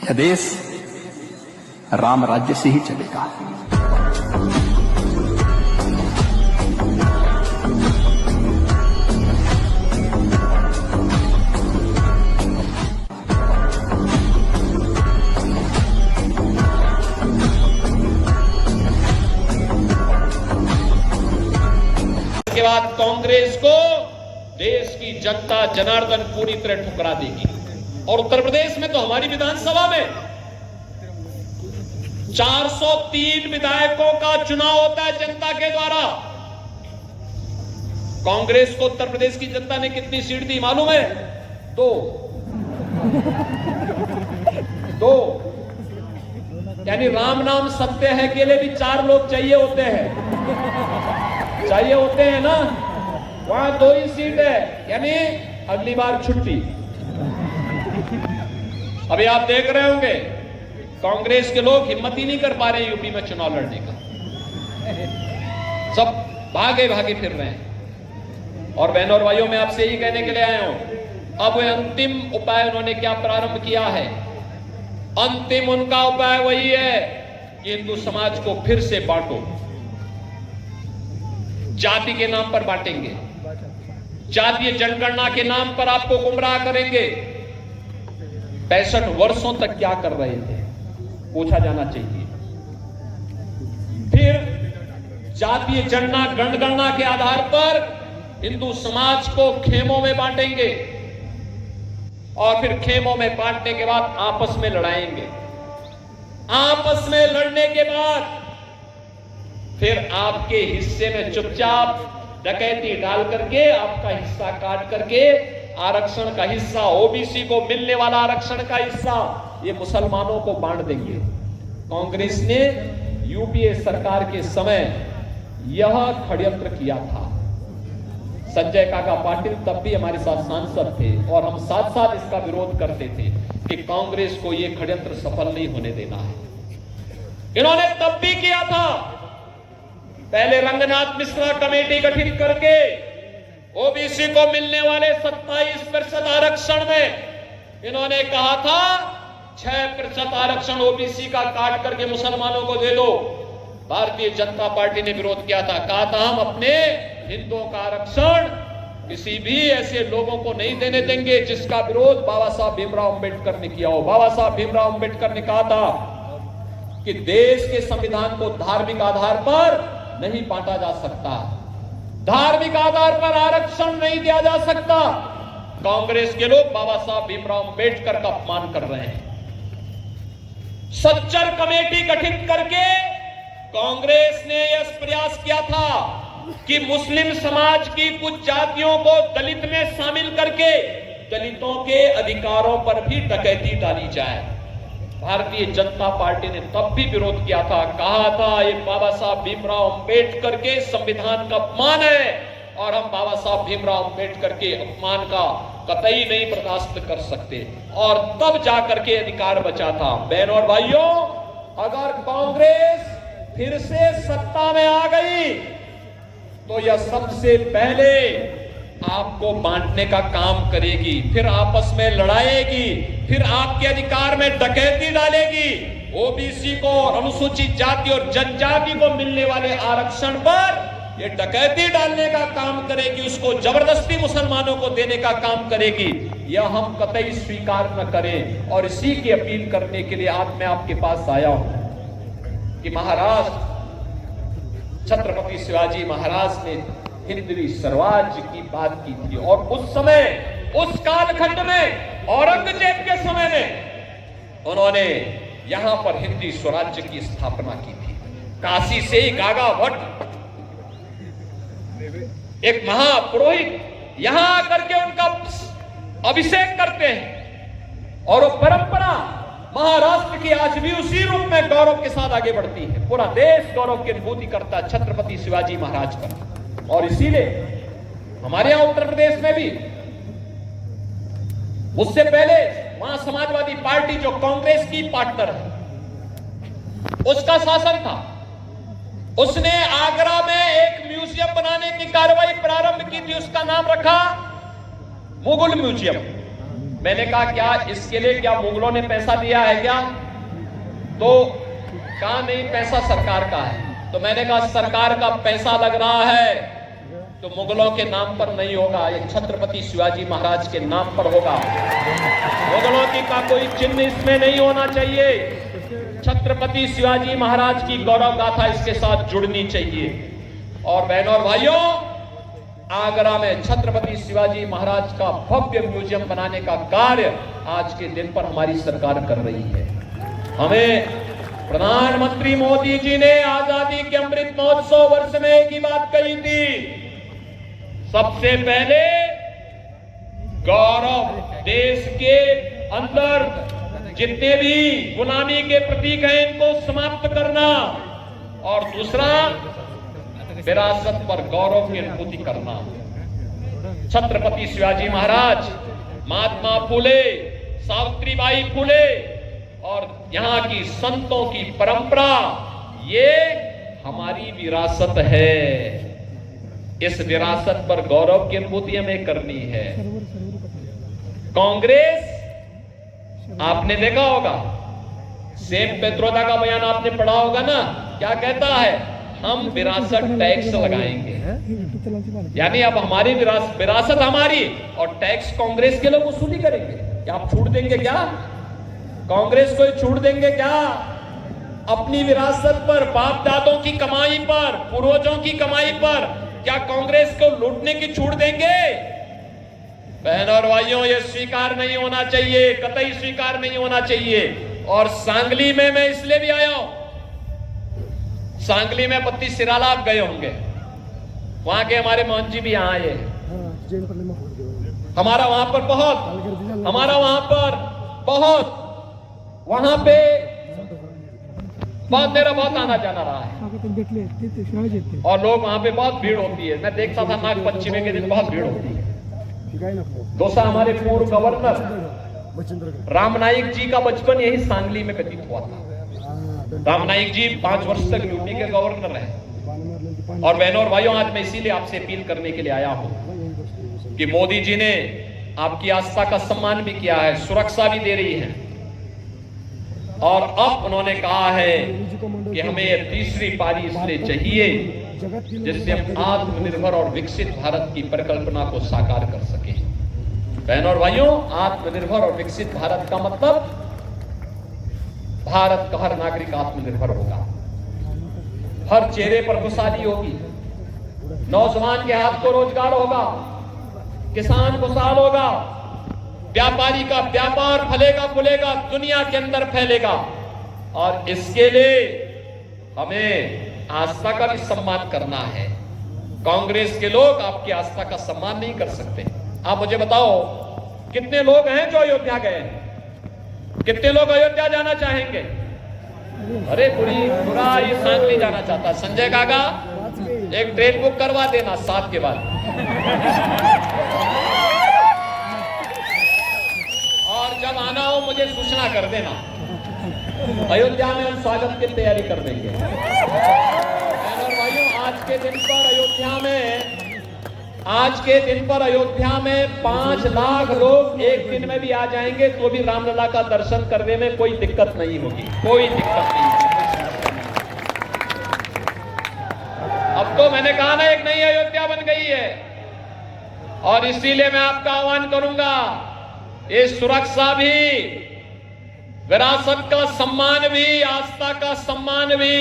यह देश राम राज्य से ही चलेगा। के बाद कांग्रेस को देश की जनता जनार्दन पूरी तरह ठुकरा देगी। और उत्तर प्रदेश में तो हमारी विधानसभा में 403 विधायकों का चुनाव होता है जनता के द्वारा। कांग्रेस को उत्तर प्रदेश की जनता ने कितनी सीट दी मालूम है? दो। यानी राम नाम सत्य है के लिए भी 4 लोग चाहिए होते हैं ना। वहां 2 ही सीट है, यानी अगली बार छुट्टी। अभी आप देख रहे होंगे कांग्रेस के लोग हिम्मत ही नहीं कर पा रहे यूपी में चुनाव लड़ने का, सब भागे फिर रहे हैं। और बहनों और भाइयों, मैं आपसे यही कहने के लिए आया हूं, अब अंतिम उपाय उन्होंने क्या प्रारंभ किया है? अंतिम उनका उपाय वही है कि हिंदू समाज को फिर से बांटो। जाति के नाम पर बांटेंगे, जातीय जनगणना के नाम पर आपको गुमराह करेंगे। 65 वर्षों तक क्या कर रहे थे पूछा जाना चाहिए। फिर जातीय जनगणना के आधार पर हिंदू समाज को खेमों में बांटेंगे और फिर खेमों में बांटने के बाद आपस में लड़ाएंगे। आपस में लड़ने के बाद फिर आपके हिस्से में चुपचाप डकैती डाल करके आपका हिस्सा काट करके आरक्षण का हिस्सा, ओबीसी को मिलने वाला आरक्षण का हिस्सा, ये मुसलमानों को बांट देंगे। कांग्रेस ने यूपीए सरकार के समय यह षड्यंत्र किया था। संजय काका पाटिल तब भी हमारे साथ सांसद थे और हम साथ साथ इसका विरोध करते थे कि कांग्रेस को यह षड्यंत्र सफल नहीं होने देना है। इन्होंने तब भी किया था। पहले रंगनाथ मिश्रा कमेटी गठित करके ओबीसी को मिलने वाले 27% आरक्षण में इन्होंने कहा था 6% आरक्षण ओबीसी का काट करके मुसलमानों को दे दो। भारतीय जनता पार्टी ने विरोध किया था, कहा था हम अपने हिंदुओं का आरक्षण किसी भी ऐसे लोगों को नहीं देने देंगे जिसका विरोध बाबा साहब भीमराव अंबेडकर ने किया हो। बाबा साहब भीमराव अंबेडकर ने कहा था कि देश के संविधान को धार्मिक आधार पर नहीं बांटा जा सकता, धार्मिक आधार पर आरक्षण नहीं दिया जा सकता। कांग्रेस के लोग बाबा साहब भीमराव अंबेडकर का अपमान कर रहे हैं। सच्चर कमेटी गठित करके कांग्रेस ने यह प्रयास किया था कि मुस्लिम समाज की कुछ जातियों को दलित में शामिल करके दलितों के अधिकारों पर भी डकैती डाली जाए। भारतीय जनता पार्टी ने तब भी विरोध किया था, कहा था ये बाबा साहब भीमराव अंबेडकर के संविधान का अपमान है और हम बाबा साहब भीमराव अंबेडकर के अपमान का कतई नहीं बर्दाश्त कर सकते। और तब जाकर के अधिकार बचा था। बहनों और भाइयों, अगर कांग्रेस फिर से सत्ता में आ गई तो यह सबसे पहले आपको बांटने का काम करेगी, फिर आपस में लड़ाएगी, फिर आपके अधिकार में डकैती डालेगी। ओबीसी को, अनुसूचित जाति और जनजाति को मिलने वाले आरक्षण पर ये डकैती डालने का काम करेगी, उसको जबरदस्ती मुसलमानों को देने का काम करेगी। यह हम कतई स्वीकार न करें। और इसी की अपील करने के लिए आज मैं आपके पास आया हूं कि महाराष्ट्र छत्रपति शिवाजी महाराज ने हिंदवी स्वराज्य की बात की थी और उस समय, उस कालखंड में, औरंगजेब के समय में उन्होंने यहां पर हिंदवी स्वराज्य की स्थापना की थी। काशी से ही गागा भट्ट एक महापुरोहित यहां आकर के उनका अभिषेक करते हैं और वो परंपरा महाराष्ट्र की आज भी उसी रूप में गौरव के साथ आगे बढ़ती है। पूरा देश गौरव की अनुभूति करता है छत्रपति शिवाजी महाराज पर। और इसीलिए हमारे यहां उत्तर प्रदेश में भी उससे पहले वहां समाजवादी पार्टी जो कांग्रेस की पार्टनर है उसका शासन था। उसने आगरा में एक म्यूजियम बनाने की कार्रवाई प्रारंभ की थी। उसका नाम रखा मुगल म्यूजियम। मैंने कहा क्या इसके लिए क्या मुगलों ने पैसा दिया है क्या? तो कहा नहीं, पैसा सरकार का है। तो मैंने कहा सरकार का पैसा लग रहा है तो मुगलों के नाम पर नहीं होगा, ये छत्रपति शिवाजी महाराज के नाम पर होगा। मुगलों की का कोई चिन्ह इसमें नहीं होना चाहिए। छत्रपति शिवाजी महाराज की गौरव गाथा इसके साथ जुड़नी चाहिए। और बहनों और भाइयों, आगरा में छत्रपति शिवाजी महाराज का भव्य म्यूजियम बनाने का कार्य आज के दिन पर हमारी सरकार कर रही है। हमें प्रधानमंत्री मोदी जी ने आजादी के अमृत महोत्सव वर्ष में एक ही बात कही थी, सबसे पहले गौरव देश के अंदर जितने भी गुलामी के प्रतीक हैं इनको समाप्त करना, और दूसरा विरासत पर गौरव की अनुभूति करना। छत्रपति शिवाजी महाराज, महात्मा फूले, सावित्रीबाई फूले और यहाँ की संतों की परंपरा, ये हमारी विरासत है। इस विरासत पर गौरव की अनुभूति हमें करनी है। कांग्रेस, आपने देखा होगा, सेम पित्रोदा का बयान आपने पढ़ा होगा ना, क्या कहता है? हम विरासत टैक्स लगाएंगे, यानी अब हमारी विरासत हमारी और टैक्स कांग्रेस के लोग वसूली करेंगे। क्या आप छूट देंगे क्या? कांग्रेस को छूट देंगे क्या? अपनी विरासत पर, बाप दादों की कमाई पर, पूर्वजों की कमाई पर क्या कांग्रेस को लूटने की छूट देंगे? बहनों और भाइयों, यह स्वीकार नहीं होना चाहिए, कतई स्वीकार नहीं होना चाहिए। और सांगली में मैं इसलिए भी आया हूं, सांगली में पत्ती सिराला आप गए होंगे, वहां के हमारे मोहन जी भी यहाँ आए। हमारा वहां पर वहां पे मेरा बहुत आना जाना रहा है और लोग वहां पे बहुत भीड़ होती है। मैं देखता था नाग पंचमी के दिन बहुत भीड़ होती है। दोसा, हमारे पूर्व गवर्नर राम नाईक जी का बचपन यही सांगली में व्यतीत हुआ था। राम नाईक जी 5 वर्ष तक यूपी के गवर्नर रहे। और बहनों और भाइयों, आज मैं इसीलिए आपसे अपील करने के लिए आया हूं कि मोदी जी ने आपकी आस्था का सम्मान भी किया है, सुरक्षा भी दे रही है, और अब उन्होंने कहा है कि हमें तीसरी पारी इसलिए चाहिए जिससे हम आत्मनिर्भर और विकसित भारत की परिकल्पना को साकार कर सके। बहनों और भाइयों, आत्मनिर्भर और विकसित भारत का मतलब भारत का हर नागरिक आत्मनिर्भर होगा, हर चेहरे पर खुशहाली होगी, नौजवान के हाथ को रोजगार होगा, किसान खुशहाल होगा, व्यापारी का व्यापार फलेगा फूलेगा, दुनिया के अंदर फैलेगा। और इसके लिए हमें आस्था का भी सम्मान करना है। कांग्रेस के लोग आपकी आस्था का सम्मान नहीं कर सकते। आप मुझे बताओ, कितने लोग हैं जो अयोध्या गए हैं? कितने लोग अयोध्या जाना चाहेंगे? अरे पूरा ये सांगली जाना चाहता है। संजय काका, एक ट्रेन बुक करवा देना 7 के बाद, और जब आना हो मुझे सूचना कर देना। अयोध्या में हम स्वागत की तैयारी कर देंगे। और भाइयों, आज के दिन पर अयोध्या में 5 लाख लोग एक दिन में भी आ जाएंगे तो भी रामलला का दर्शन करने में कोई दिक्कत नहीं होगी, कोई दिक्कत नहीं होगी। अब तो मैंने कहा ना, एक नई अयोध्या बन गई है, और इसीलिए मैं आपका आह्वान करूंगा, ये सुरक्षा भी, विरासत का सम्मान भी, आस्था का सम्मान भी,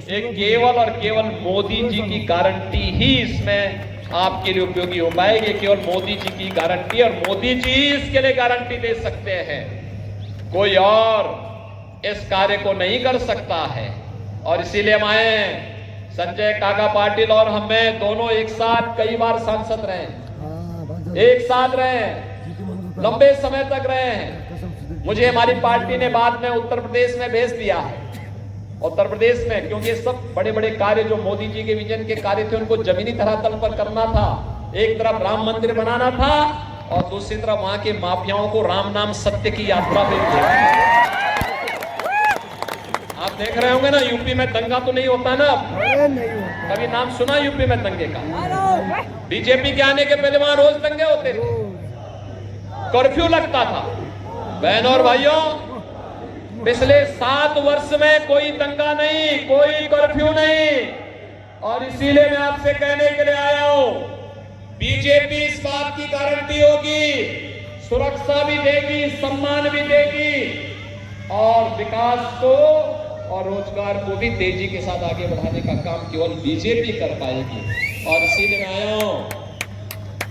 ये केवल और केवल मोदी जी की गारंटी ही इसमें आपके लिए उपयोगी हो पाएगी। केवल मोदी जी की गारंटी, और मोदी जी इसके लिए गारंटी दे सकते हैं, कोई और इस कार्य को नहीं कर सकता है। और इसीलिए हम आए, संजय काका पाटिल और हमें दोनों एक साथ कई बार सांसद रहे, एक साथ रहे, लंबे समय तक रहे हैं। मुझे हमारी पार्टी ने बाद में उत्तर प्रदेश में भेज दिया है, उत्तर प्रदेश में, क्योंकि सब बड़े बड़े कार्य जो मोदी जी के विजन के कार्य थे उनको जमीनी धरातल पर करना था। एक तरफ राम मंदिर बनाना था और दूसरी तरफ वहां के माफियाओं को राम नाम सत्य की यात्रा पे भेजना। आप देख रहे होंगे ना, यूपी में दंगा तो नहीं होता ना? कभी नाम सुना यूपी में दंगे का? बीजेपी के आने के पहले वहां रोज दंगे होते थे। कर्फ्यू लगता था। बहनों और भाइयों, पिछले 7 वर्ष में कोई दंगा नहीं, कोई कर्फ्यू नहीं, और इसीलिए मैं आपसे कहने के लिए आया हूं, बीजेपी इस बात की गारंटी होगी, सुरक्षा भी देगी, सम्मान भी देगी, और विकास को और रोजगार को भी तेजी के साथ आगे बढ़ाने का काम केवल बीजेपी कर पाएगी। और इसीलिए मैं आया हूं,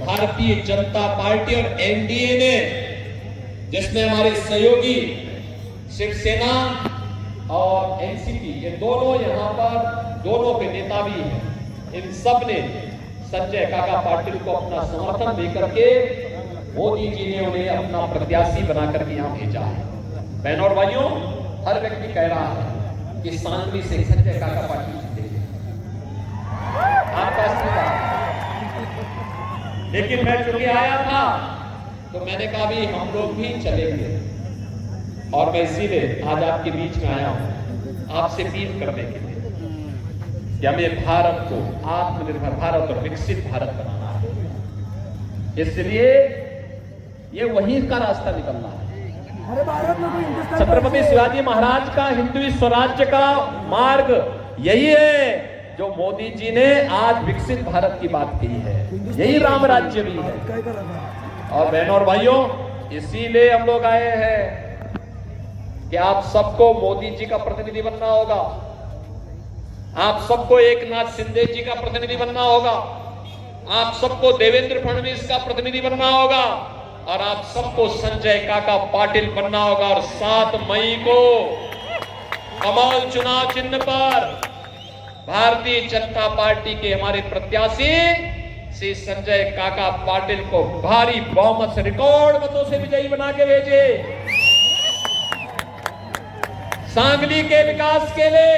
भारतीय जनता पार्टी और एनडीए ने, जिसमें हमारे सहयोगी शिवसेना और एनसीपी, ये दोनों यहां पर दोनों के नेता भी हैं, इन सब ने संजय काका पाटिल को अपना समर्थन देकर के मोदी जी ने उन्हें अपना प्रत्याशी बनाकर के यहां भेजा है। बहनों और भाइयों, हर व्यक्ति कह रहा है कि सांगली से संजय काका पाटिल जीतेंगे, आपका लेकिन मैं चुके आया था तो मैंने कहा भी हम लोग भी चलेंगे, और मैं इसीलिए आज आपके बीच में आया हूं आपसे अपील करने के लिए कि हमें भारत को आत्मनिर्भर भारत और विकसित भारत बनाना है। इसलिए ये वही का रास्ता निकलना है। छत्रपति शिवाजी महाराज का हिंदवी स्वराज्य का मार्ग यही है जो मोदी जी ने आज विकसित भारत की बात की है, यही राम राज्य भी है। और बहनों और भाइयों, इसीलिए हम लोग आए हैं कि आप सबको मोदी जी का प्रतिनिधि बनना होगा, आप सबको एकनाथ शिंदे जी का प्रतिनिधि बनना होगा, आप सबको देवेंद्र फडणवीस का प्रतिनिधि बनना होगा, और आप सबको संजय काका पाटिल बनना होगा। और 7 मई को कमल चुनाव चिन्ह पर भारतीय जनता पार्टी के हमारे प्रत्याशी श्री संजय काका पाटिल को भारी बहुमत से, रिकॉर्ड मतों से विजयी बना के भेजे। सांगली के विकास के लिए,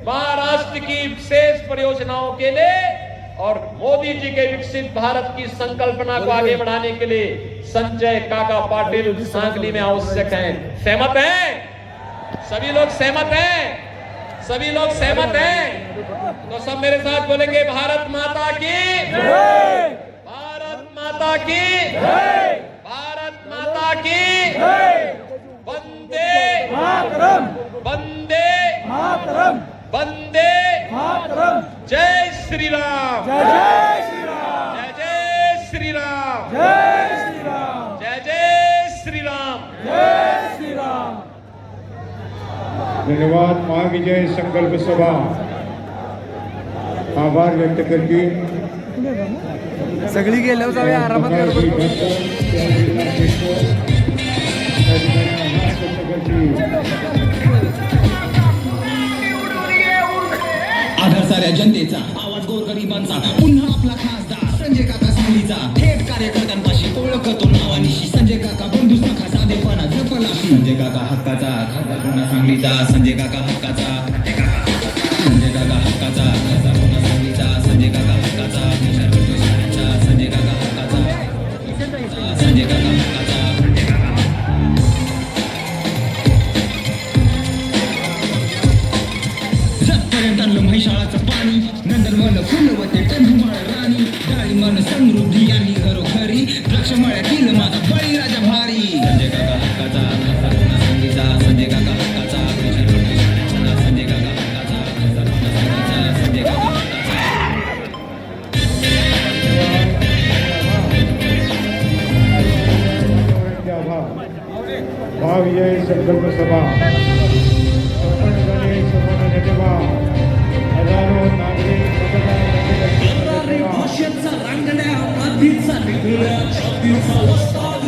महाराष्ट्र की विशेष परियोजनाओं के लिए और मोदी जी के विकसित भारत की संकल्पना को आगे बढ़ाने के लिए संजय काका पाटिल सांगली में आवश्यक हैं। सहमत हैं? सभी लोग सहमत हैं? सभी लोग सहमत हैं? तो सब मेरे साथ बोलेंगे, भारत माता की जय, भारत माता की जय, भारत माता की जय, वंदे मातरम, वंदे मातरम, वंदे मातरम, जय श्री राम, जय श्री राम, जय जय श्री राम, जय श्री राम, जय जय श्री राम, जय श्री राम। धन्यवाद। महाविजय संकल्प सभा आभार व्यक्त करते सगळी गेल्यावर जाऊया आरामात आधार साऱ्या जनतेचा, आवाज गोरगरिबांचा, पुन्हा आपला खासदार संजय काका सांगलीचा, थेट कार्यकर्त्यांपाशी ओळखतो नावानिशी संजय काका बंधू सखा साधेपणा जपलाशी, संजय काका हक्काचा खासदार पुन्हा सांगलीचा, संजय काका हक्काचा, संजय काका हक्काचा खासदार पुन्हा सांगलीचा, संजय काका हक्काचा संजय काका हक्काचा, संजय काका हक्काचा। जतपर्यंत आणलं म्हैसाळाचं पाणी, नंदनवन फुलवते कंदुमाळ राणी, डाळिंबन समृद्धी आणि घरोघरी, द्राक्षमळ्या केलं माझा बळीराजा भारी, संजय काका हक्काचा खासदार पुन्हा सांगलीचा, संजय काका हक्काचा, संजय काका हक्काचा खासदार पुन्हा सांगलीचा, संजय काका महाविजय संकल्प सभा अर्पण झाले सर्वांना धन्यवाद। हजारो नागरिक मतदान भाषेचा रांगड्या मातीचा निघल्या छातीचा वस्ताद